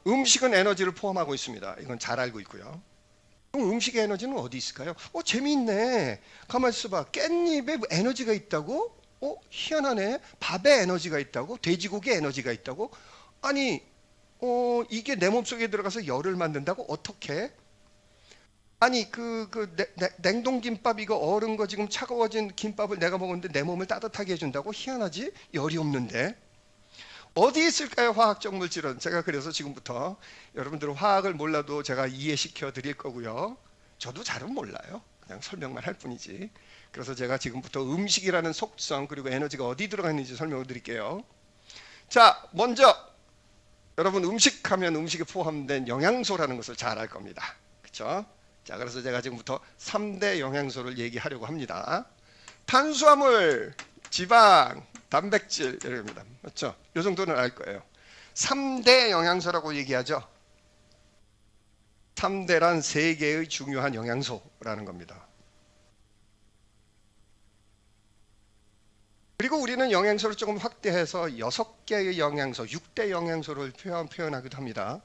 음식은 에너지를 포함하고 있습니다. 이건 잘 알고 있고요. 그럼 음식의 에너지는 어디 있을까요? 재미있네. 가만 있어봐. 깻잎에 에너지가 있다고? 희한하네. 밥에 에너지가 있다고? 돼지고기에 에너지가 있다고? 아니, 이게 내 몸속에 들어가서 열을 만든다고? 어떻게? 아니, 냉동김밥 이거 얼은 거 지금 차가워진 김밥을 내가 먹었는데 내 몸을 따뜻하게 해준다고? 희한하지? 열이 없는데. 어디 있을까요? 화학적 물질은. 제가 그래서 지금부터 여러분들은 화학을 몰라도 제가 이해시켜 드릴 거고요. 저도 잘은 몰라요. 그냥 설명만 할 뿐이지. 그래서 제가 지금부터 음식이라는 속성 그리고 에너지가 어디 들어가 있는지 설명을 드릴게요. 자, 먼저 여러분 음식하면 음식에 포함된 영양소라는 것을 잘 알 겁니다. 그렇죠? 자, 그래서 제가 지금부터 3대 영양소를 얘기하려고 합니다. 탄수화물, 지방, 단백질 이렇게입니다. 맞죠? 이 정도는 알 거예요. 3대 영양소라고 얘기하죠. 3대란 3개의 중요한 영양소라는 겁니다. 그리고 우리는 영양소를 조금 확대해서 6개의 영양소, 6대 영양소를 표현하기도 합니다.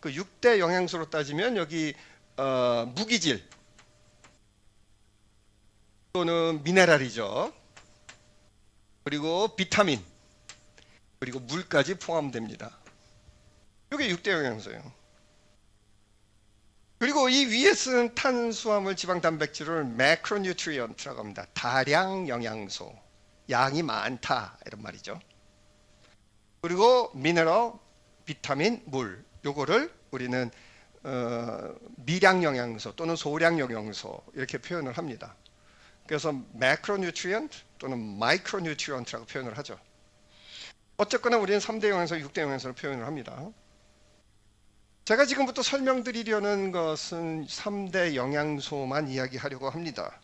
그 6대 영양소로 따지면 여기 무기질 또는 미네랄이죠. 그리고 비타민, 그리고 물까지 포함됩니다. 이게 6대 영양소예요. 그리고 이 위에 쓴 탄수화물, 지방, 단백질을 매크로뉴트리언트라고 합니다. 다량 영양소, 양이 많다 이런 말이죠. 그리고 미네랄, 비타민, 물, 요거를 우리는 미량 영양소 또는 소량 영양소 이렇게 표현을 합니다. 그래서 매크로뉴트리언트 또는 마이크로뉴트리언트라고 표현을 하죠. 어쨌거나 우리는 3대 영양소, 6대 영양소를 표현을 합니다. 제가 지금부터 설명드리려는 것은 3대 영양소만 이야기하려고 합니다.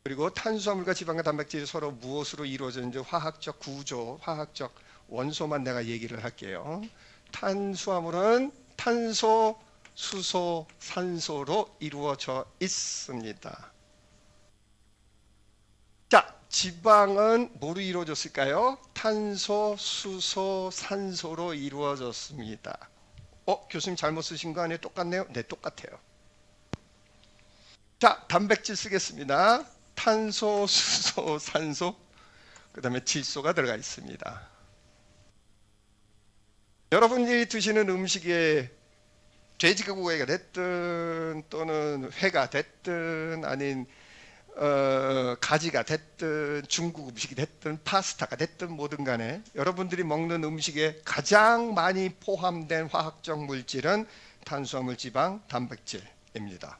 그리고 탄수화물과 지방과 단백질이 서로 무엇으로 이루어지는지 화학적 구조, 화학적 원소만 내가 얘기를 할게요. 탄수화물은 탄소, 수소, 산소로 이루어져 있습니다. 자, 지방은 뭐로 이루어졌을까요? 탄소, 수소, 산소로 이루어졌습니다. 교수님 잘못 쓰신 거 아니에요? 똑같네요? 네, 똑같아요. 자, 단백질 쓰겠습니다. 탄소, 수소, 산소, 그 다음에 질소가 들어가 있습니다. 여러분이 드시는 음식에 돼지고기가 됐든 또는 회가 됐든 아닌 가지가 됐든 중국 음식이 됐든 파스타가 됐든 뭐든 간에 여러분들이 먹는 음식에 가장 많이 포함된 화학적 물질은 탄수화물, 지방, 단백질입니다.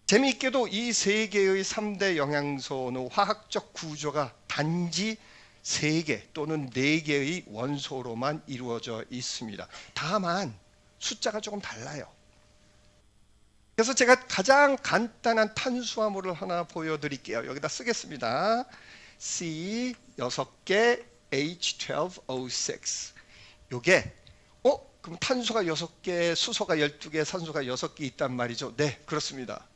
재미있게도 이 3개의 3대 영양소는 화학적 구조가 단지 3개 또는 4개의 원소로만 이루어져 있습니다. 다만 숫자가 조금 달라요. 그래서 제가 가장 간단한 탄수화물을 하나 보여드릴게요. 여기다 쓰겠습니다. C 6개 H12O6. 요게 그럼 탄소가 6개, 수소가 12개, 산소가 6개 있단 말이죠. 네, 그렇습니다.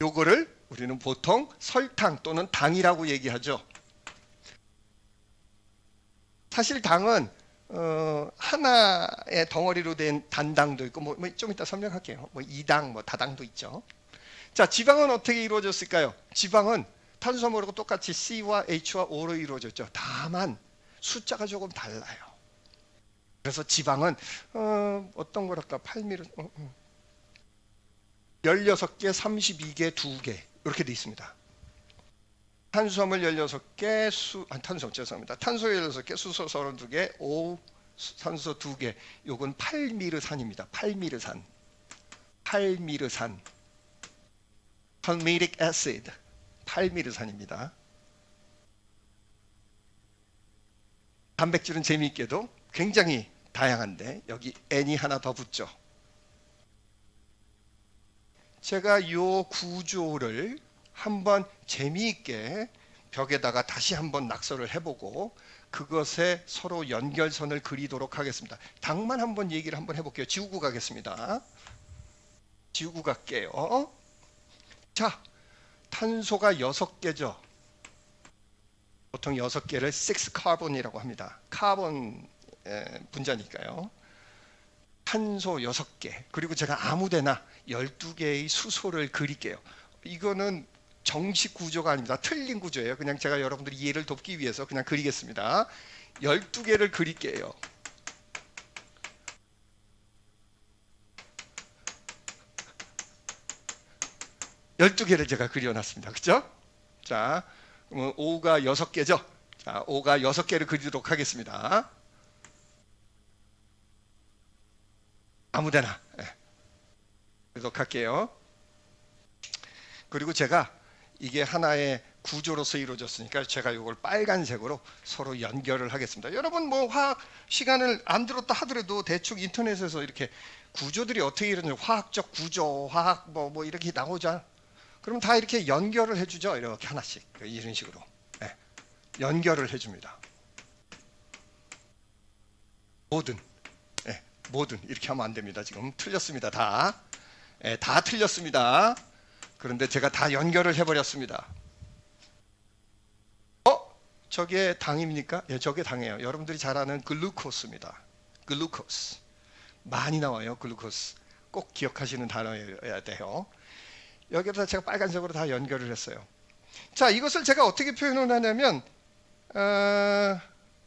요거를 우리는 보통 설탕 또는 당이라고 얘기하죠. 사실 당은 하나의 덩어리로 된 단당도 있고 좀 이따 설명할게요. 2당, 다당도 있죠. 자, 지방은 어떻게 이루어졌을까요? 지방은 탄수화물하고 똑같이 C와 H와 O로 이루어졌죠. 다만 숫자가 조금 달라요. 그래서 지방은 어떤 거랄까 8mm 16개, 32개, 2개 이렇게 돼 있습니다. 탄수화물 16개, 탄소 16개, 수소 32개, 산소 2개. 요건 8미르산입니다. 8미르산. palmitic acid. 8미르산입니다. 단백질은 재미있게도 굉장히 다양한데 여기 N이 하나 더 붙죠. 제가 요 구조를 한번 재미있게 벽에다가 다시 한번 낙서를 해보고 그것에 서로 연결선을 그리도록 하겠습니다. 당만 한번 얘기를 한번 해볼게요. 지우고 가겠습니다. 지우고 갈게요. 자, 탄소가 6개죠. 보통 6개를 6카본이라고 합니다. 카본 분자니까요. 탄소 6개, 그리고 제가 아무데나 12개의 수소를 그릴게요. 이거는 정식 구조가 아닙니다. 틀린 구조예요. 그냥 제가 여러분들이 이해를 돕기 위해서 그냥 그리겠습니다. 12개를 그릴게요. 열두 개를 제가 그려놨습니다. 그죠? 자, 그러면 5가 6개죠? 자, 5가 6개를 그리도록 하겠습니다. 아무데나. 그리도록 할게요. 그리고 제가 이게 하나의 구조로서 이루어졌으니까 제가 이걸 빨간색으로 서로 연결을 하겠습니다. 여러분 뭐 화학 시간을 안 들었다 하더라도 대충 인터넷에서 이렇게 구조들이 어떻게 이루어지는지 화학적 구조, 화학 뭐 이렇게 나오자. 그럼 다 이렇게 연결을 해주죠. 이렇게 하나씩 이런 식으로 연결을 해줍니다. 뭐든 이렇게 하면 안 됩니다. 지금 틀렸습니다. 다 틀렸습니다. 그런데 제가 다 연결을 해버렸습니다. 저게 당입니까? 예, 저게 당이에요. 여러분들이 잘 아는 글루코스입니다. 글루코스 많이 나와요. 글루코스 꼭 기억하시는 단어여야 돼요. 여기다 제가 빨간색으로 다 연결을 했어요. 자, 이것을 제가 어떻게 표현을 하냐면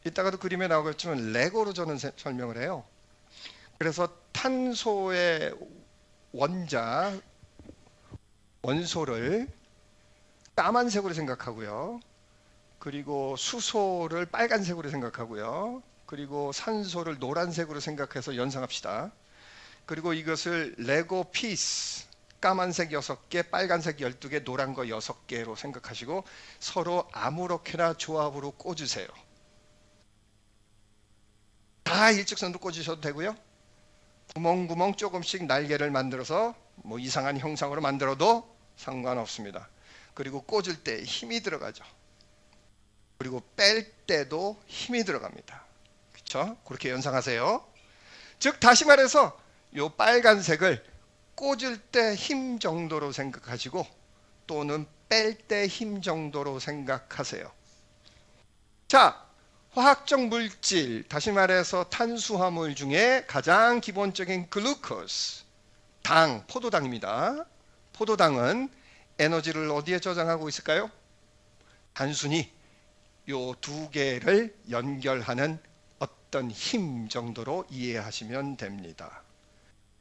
이따가도 그림에 나오겠지만 레고로 저는 설명을 해요. 그래서 탄소의 원소를 까만색으로 생각하고요. 그리고 수소를 빨간색으로 생각하고요. 그리고 산소를 노란색으로 생각해서 연상합시다. 그리고 이것을 레고 피스 까만색 6개, 빨간색 12개, 노란 거 6개로 생각하시고 서로 아무렇게나 조합으로 꽂으세요. 다 일직선으로 꽂으셔도 되고요. 구멍구멍 조금씩 날개를 만들어서 뭐 이상한 형상으로 만들어도 상관없습니다. 그리고 꽂을 때 힘이 들어가죠. 그리고 뺄 때도 힘이 들어갑니다. 그렇죠? 그렇게 연상하세요. 즉 다시 말해서 이 빨간색을 꽂을 때 힘 정도로 생각하시고 또는 뺄 때 힘 정도로 생각하세요. 자, 화학적 물질, 다시 말해서 탄수화물 중에 가장 기본적인 글루코스, 포도당입니다. 포도당은 에너지를 어디에 저장하고 있을까요? 단순히 요 두 개를 연결하는 어떤 힘 정도로 이해하시면 됩니다.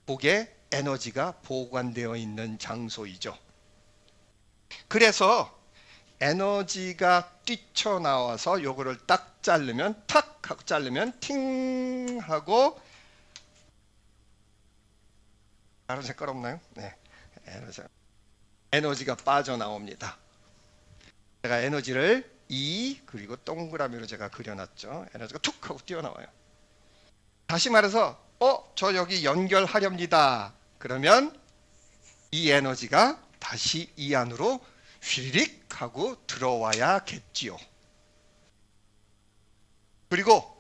그게 에너지가 보관되어 있는 장소이죠. 그래서 에너지가 뛰쳐나와서 요거를 딱 자르면 탁 하고 자르면 팅 하고 다른 색깔 없나요? 네, 에너지가 빠져나옵니다. 제가 에너지를 E 그리고 동그라미로 제가 그려놨죠. 에너지가 툭 하고 뛰어나와요. 다시 말해서 저 여기 연결하렵니다. 그러면 이 에너지가 다시 이 안으로 휘리릭 하고 들어와야겠지요. 그리고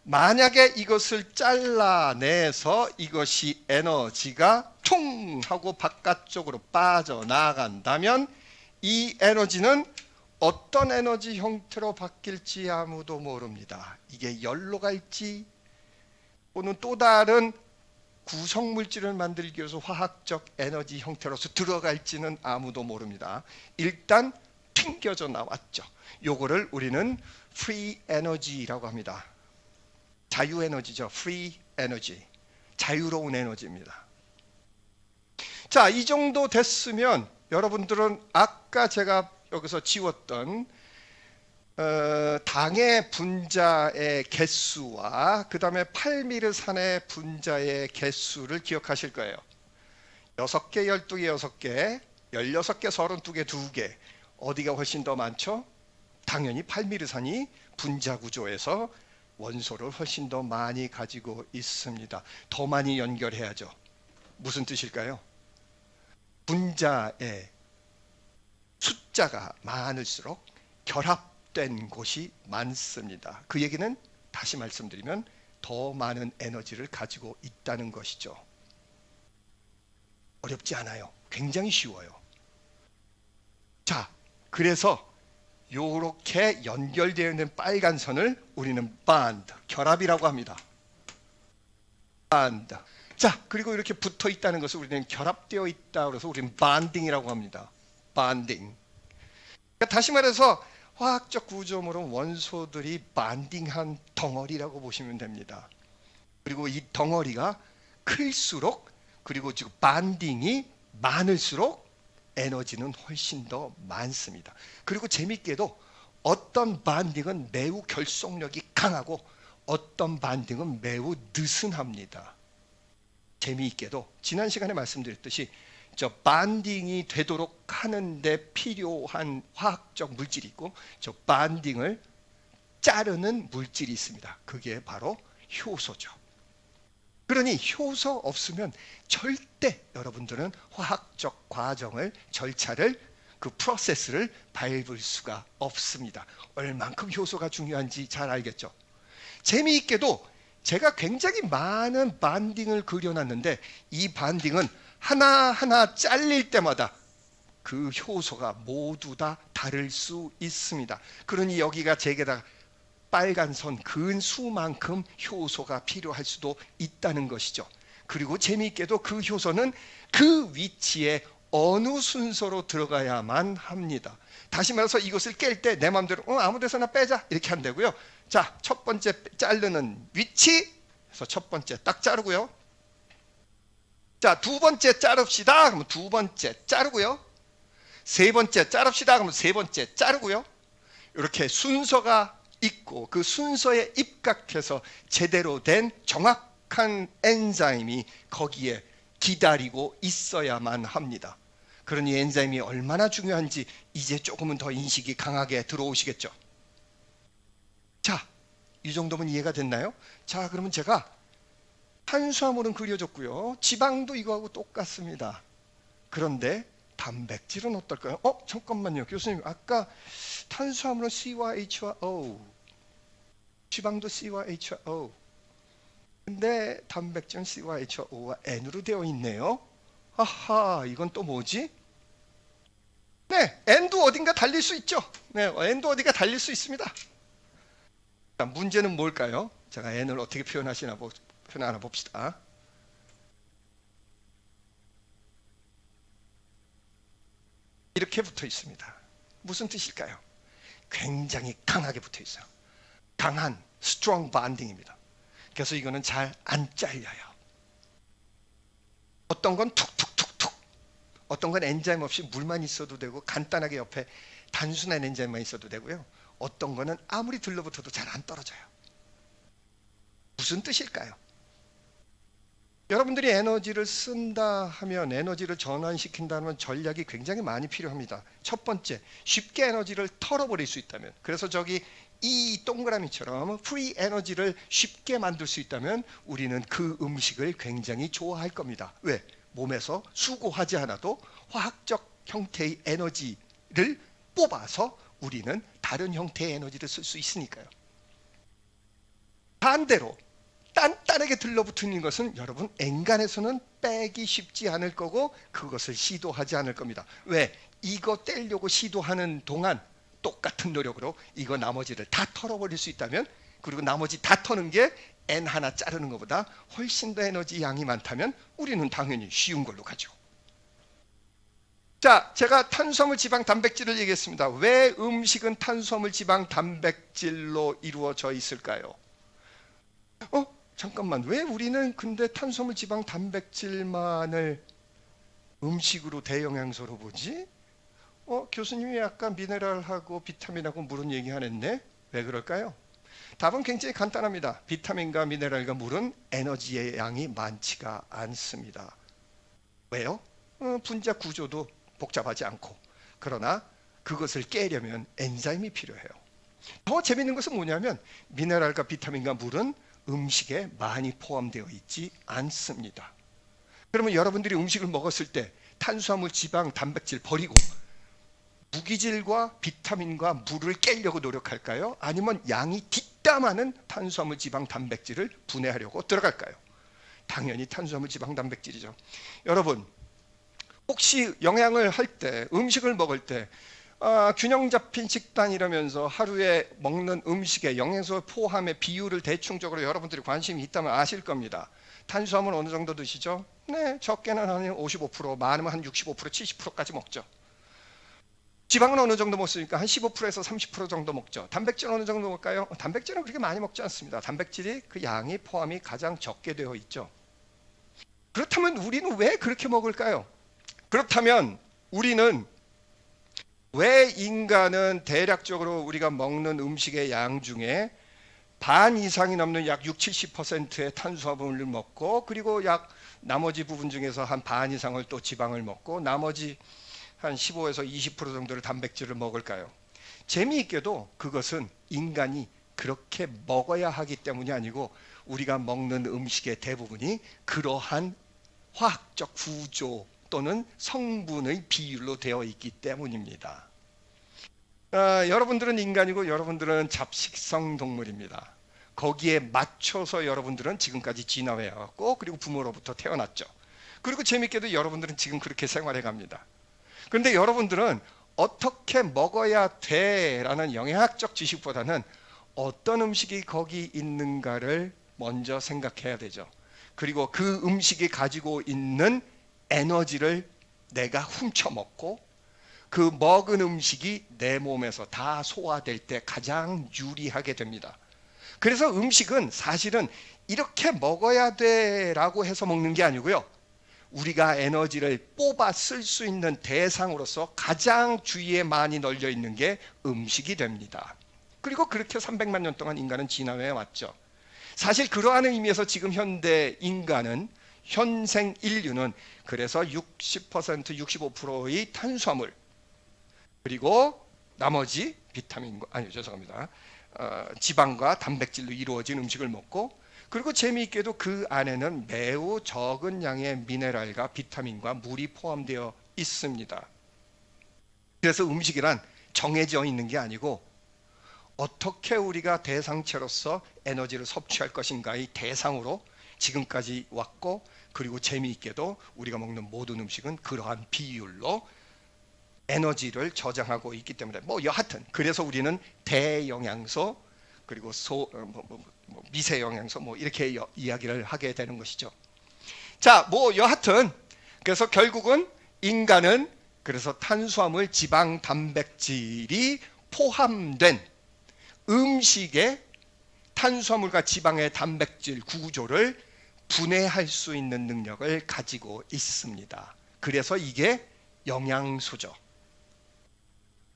만약에 이것을 잘라내서 이것이 에너지가 퉁 하고 바깥쪽으로 빠져나간다면 이 에너지는 어떤 에너지 형태로 바뀔지 아무도 모릅니다. 이게 열로 갈지 또는 또 다른 구성물질을 만들기 위해서 화학적 에너지 형태로서 들어갈지는 아무도 모릅니다. 일단 튕겨져 나왔죠. 요거를 우리는 free energy라고 합니다. 자유 에너지죠. free energy. 자유로운 에너지입니다. 자, 이 정도 됐으면 여러분들은 아까 제가 여기서 지웠던 당의 분자의 개수와 그 다음에 팔미르산의 분자의 개수를 기억하실 거예요. 6개, 12개, 6개, 16개, 32개, 2개. 어디가 훨씬 더 많죠? 당연히 팔미르산이 분자 구조에서 원소를 훨씬 더 많이 가지고 있습니다. 더 많이 연결해야죠. 무슨 뜻일까요? 분자의 숫자가 많을수록 결합된 곳이 많습니다. 그 얘기는 다시 말씀드리면 더 많은 에너지를 가지고 있다는 것이죠. 어렵지 않아요. 굉장히 쉬워요. 자, 그래서 요렇게 연결되어 있는 빨간 선을 우리는 bond, 결합이라고 합니다. bond. 자, 그리고 이렇게 붙어 있다는 것을 우리는 결합되어 있다 그래서 우리는 bonding이라고 합니다. bonding. 그러니까 다시 말해서 화학적 구조물은 원소들이 반딩한 덩어리라고 보시면 됩니다. 그리고 이 덩어리가 클수록 그리고 지금 반딩이 많을수록 에너지는 훨씬 더 많습니다. 그리고 재밌게도 어떤 반딩은 매우 결속력이 강하고 어떤 반딩은 매우 느슨합니다. 재미있게도 지난 시간에 말씀드렸듯이 저 반딩이 되도록 하는데 필요한 화학적 물질이 있고 저 반딩을 자르는 물질이 있습니다. 그게 바로 효소죠. 그러니 효소 없으면 절대 여러분들은 화학적 과정을 절차를 그 프로세스를 밟을 수가 없습니다. 얼만큼 효소가 중요한지 잘 알겠죠. 재미있게도 제가 굉장히 많은 반딩을 그려놨는데 이 반딩은 하나하나 잘릴 때마다 그 효소가 모두 다 다를 수 있습니다. 그러니 여기가 제게다 빨간 선 근 수만큼 효소가 필요할 수도 있다는 것이죠. 그리고 재미있게도 그 효소는 그 위치에 어느 순서로 들어가야만 합니다. 다시 말해서 이것을 깰 때 내 마음대로 아무 데서나 빼자 이렇게 한다고요. 자, 첫 번째 자르는 위치 그래서 첫 번째 딱 자르고요. 자, 두 번째 자릅시다. 그러면 두 번째 자르고요. 세 번째 자릅시다. 그러면 세 번째 자르고요. 이렇게 순서가 있고 그 순서에 입각해서 제대로 된 정확한 엔자임이 거기에 기다리고 있어야만 합니다. 그러니 엔자임이 얼마나 중요한지 이제 조금은 더 인식이 강하게 들어오시겠죠. 자, 이 정도면 이해가 됐나요? 자, 그러면 제가 탄수화물은 그려졌고요. 지방도 이거하고 똑같습니다. 그런데 단백질은 어떨까요? 잠깐만요. 교수님, 아까 탄수화물은 C와 H와 O, 지방도 C와 H와 O. 근데 단백질은 C와 H와 O와 N으로 되어 있네요. 아하, 이건 또 뭐지? 네, N도 어딘가 달릴 수 있죠. 네, N도 어디가 달릴 수 있습니다. 자, 문제는 뭘까요? 제가 N을 어떻게 표현하나 봅시다. 이렇게 붙어 있습니다. 무슨 뜻일까요? 굉장히 강하게 붙어 있어요. 강한 strong bonding입니다. 그래서 이거는 잘 안 잘려요. 어떤 건 툭툭툭툭, 어떤 건 엔자임 없이 물만 있어도 되고 간단하게 옆에 단순한 엔자임만 있어도 되고요. 어떤 거는 아무리 들러붙어도 잘 안 떨어져요. 무슨 뜻일까요? 여러분들이 에너지를 쓴다 하면 에너지를 전환시킨다면 전략이 굉장히 많이 필요합니다. 첫 번째, 쉽게 에너지를 털어버릴 수 있다면, 그래서 저기 이 동그라미처럼 프리 에너지를 쉽게 만들 수 있다면 우리는 그 음식을 굉장히 좋아할 겁니다. 왜? 몸에서 수고하지 않아도 화학적 형태의 에너지를 뽑아서 우리는 다른 형태의 에너지를 쓸 수 있으니까요. 반대로 단단하게 들러붙는 것은 여러분 엔간에서는 빼기 쉽지 않을 거고 그것을 시도하지 않을 겁니다. 왜? 이거 떼려고 시도하는 동안 똑같은 노력으로 이거 나머지를 다 털어버릴 수 있다면, 그리고 나머지 다 터는 게 N 하나 자르는 것보다 훨씬 더 에너지 양이 많다면 우리는 당연히 쉬운 걸로 가죠. 자, 제가 탄수화물, 지방, 단백질을 얘기했습니다. 왜 음식은 탄수화물, 지방, 단백질로 이루어져 있을까요? 잠깐만, 왜 우리는 근데 탄수화물, 지방, 단백질만을 음식으로 대영양소로 보지? 교수님이 아까 미네랄하고 비타민하고 물은 얘기 안 했네? 왜 그럴까요? 답은 굉장히 간단합니다. 비타민과 미네랄과 물은 에너지의 양이 많지가 않습니다. 왜요? 분자 구조도 복잡하지 않고, 그러나 그것을 깨려면 엔자임이 필요해요. 더 재밌는 것은 뭐냐면 미네랄과 비타민과 물은 음식에 많이 포함되어 있지 않습니다. 그러면 여러분들이 음식을 먹었을 때 탄수화물, 지방, 단백질 버리고 무기질과 비타민과 물을 깨려고 노력할까요? 아니면 양이 뒷담하는 탄수화물, 지방, 단백질을 분해하려고 들어갈까요? 당연히 탄수화물, 지방, 단백질이죠. 여러분, 혹시 영양을 할 때, 음식을 먹을 때 균형 잡힌 식단 이러면서 하루에 먹는 음식의 영양소 포함의 비율을 대충적으로 여러분들이 관심이 있다면 아실 겁니다. 탄수화물 어느 정도 드시죠? 네, 적게는 한 55%, 많으면 한 65%, 70%까지 먹죠. 지방은 어느 정도 먹습니까? 한 15%에서 30% 정도 먹죠. 단백질은 어느 정도 먹을까요? 단백질은 그렇게 많이 먹지 않습니다. 단백질이 그 양이 포함이 가장 적게 되어 있죠. 그렇다면 우리는 왜 그렇게 먹을까요? 그렇다면 우리는 왜 인간은 대략적으로 우리가 먹는 음식의 양 중에 반 이상이 넘는 약 60, 70%의 탄수화물을 먹고 그리고 약 나머지 부분 중에서 한 반 이상을 또 지방을 먹고 나머지 한 15에서 20% 정도를 단백질을 먹을까요? 재미있게도 그것은 인간이 그렇게 먹어야 하기 때문이 아니고 우리가 먹는 음식의 대부분이 그러한 화학적 구조 또는 성분의 비율로 되어 있기 때문입니다. 여러분들은 인간이고 여러분들은 잡식성 동물입니다. 거기에 맞춰서 여러분들은 지금까지 진화해 왔고 그리고 부모로부터 태어났죠. 그리고 재밌게도 여러분들은 지금 그렇게 생활해 갑니다. 그런데 여러분들은 어떻게 먹어야 돼라는 영양학적 지식보다는 어떤 음식이 거기 있는가를 먼저 생각해야 되죠. 그리고 그 음식이 가지고 있는 에너지를 내가 훔쳐 먹고 그 먹은 음식이 내 몸에서 다 소화될 때 가장 유리하게 됩니다. 그래서 음식은 사실은 이렇게 먹어야 돼라고 해서 먹는 게 아니고요. 우리가 에너지를 뽑아 쓸 수 있는 대상으로서 가장 주위에 많이 널려 있는 게 음식이 됩니다. 그리고 그렇게 300만 년 동안 인간은 진화해 왔죠. 사실 그러한 의미에서 지금 현대 인간은 현생 인류는 그래서 60%, 65%의 탄수화물 그리고 나머지 비타민과 죄송합니다. 지방과 단백질로 이루어진 음식을 먹고 그리고 재미있게도 그 안에는 매우 적은 양의 미네랄과 비타민과 물이 포함되어 있습니다. 그래서 음식이란 정해져 있는 게 아니고 어떻게 우리가 대상체로서 에너지를 섭취할 것인가의 대상으로 지금까지 왔고 그리고 재미있게도 우리가 먹는 모든 음식은 그러한 비율로 에너지를 저장하고 있기 때문에 여하튼 그래서 우리는 대영양소 그리고 미세영양소 이렇게 이야기를 하게 되는 것이죠. 자, 여하튼 그래서 결국은 인간은 그래서 탄수화물, 지방, 단백질이 포함된 음식의 탄수화물과 지방의 단백질 구조를 분해할 수 있는 능력을 가지고 있습니다. 그래서 이게 영양소죠.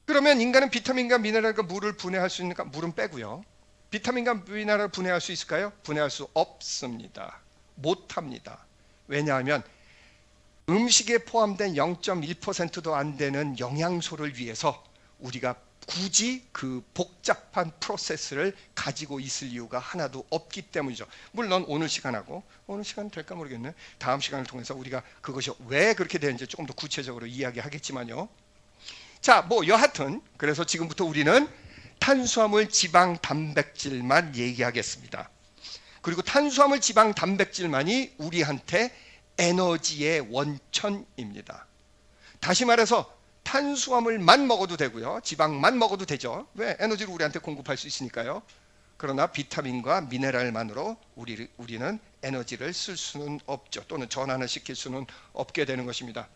그러면 인간은 비타민과 미네랄과 물을 분해할 수 있는가? 물은 빼고요. 비타민과 미네랄을 분해할 수 있을까요? 분해할 수 없습니다. 못합니다. 왜냐하면 음식에 포함된 0.1%도 안 되는 영양소를 위해서 우리가 굳이 그 복잡한 프로세스를 가지고 있을 이유가 하나도 없기 때문이죠. 물론 오늘 시간하고 오늘 시간 될까 모르겠네. 다음 시간을 통해서 우리가 그것이 왜 그렇게 되는지 조금 더 구체적으로 이야기하겠지만요. 자, 여하튼 그래서 지금부터 우리는 탄수화물, 지방, 단백질만 얘기하겠습니다. 그리고 탄수화물, 지방, 단백질만이 우리한테 에너지의 원천입니다. 다시 말해서 탄수화물만 먹어도 되고요. 지방만 먹어도 되죠. 왜? 에너지를 우리한테 공급할 수 있으니까요. 그러나 비타민과 미네랄만으로 우리는 에너지를 쓸 수는 없죠. 또는 전환을 시킬 수는 없게 되는 것입니다.